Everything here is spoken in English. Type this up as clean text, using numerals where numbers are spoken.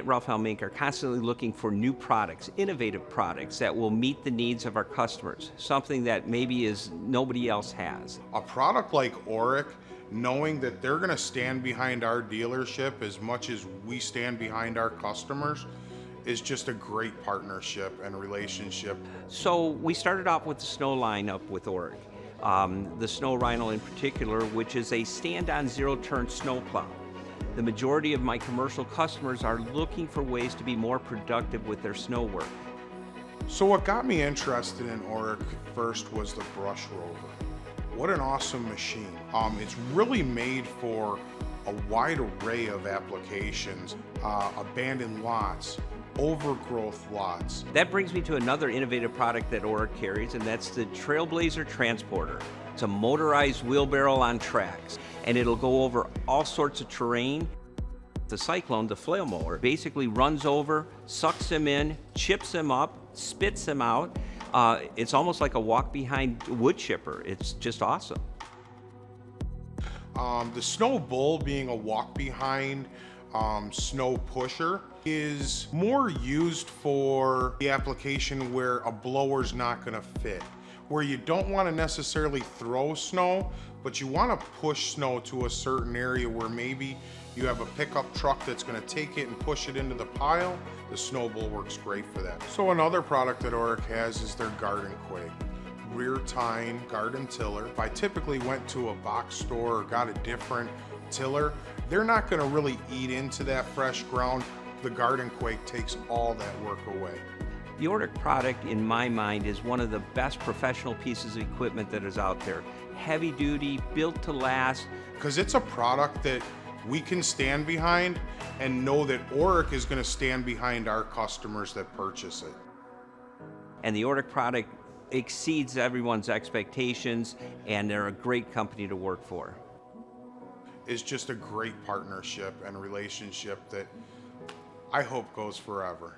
Ralph Helm Inc. are constantly looking for new products, innovative products that will meet the needs of our customers, something that maybe nobody else has. A product like Orec, knowing that they're going to stand behind our dealership as much as we stand behind our customers, is just a great partnership and relationship. So we started off with the snow lineup with Orec. The Snow Rhino in particular, which is a stand-on zero-turn snowplow. The majority of my commercial customers are looking for ways to be more productive with their snow work. So what got me interested in Orec first was the brush rover. What an awesome machine. It's really made for a wide array of applications, abandoned lots, overgrowth lots. That brings me to another innovative product that Orec carries, and that's the Trailblazer Transporter. It's a motorized wheelbarrow on tracks, and it'll go over all sorts of terrain. The Cyclone, the flail mower, basically runs over, sucks them in, chips them up, spits them out. It's almost like a walk-behind wood chipper. It's just awesome. The Snow Bull, being a walk-behind snow pusher, is more used for the application where a blower's not going to fit, where you don't want to necessarily throw snow, but you want to push snow to a certain area where maybe you have a pickup truck that's going to take it and push it into the pile. The Snow Bull works great for that. So another product that Orec has is their Garden Quake. Rear tine garden tiller. If I typically went to a box store or got a different tiller, they're not going to really eat into that fresh ground. The Garden Quake takes all that work away. The Orec product, in my mind, is one of the best professional pieces of equipment that is out there. Heavy duty, built to last. Because it's a product that we can stand behind and know that Orec is going to stand behind our customers that purchase it. And the Orec product exceeds everyone's expectations, and they're a great company to work for. It's just a great partnership and relationship that I hope goes forever.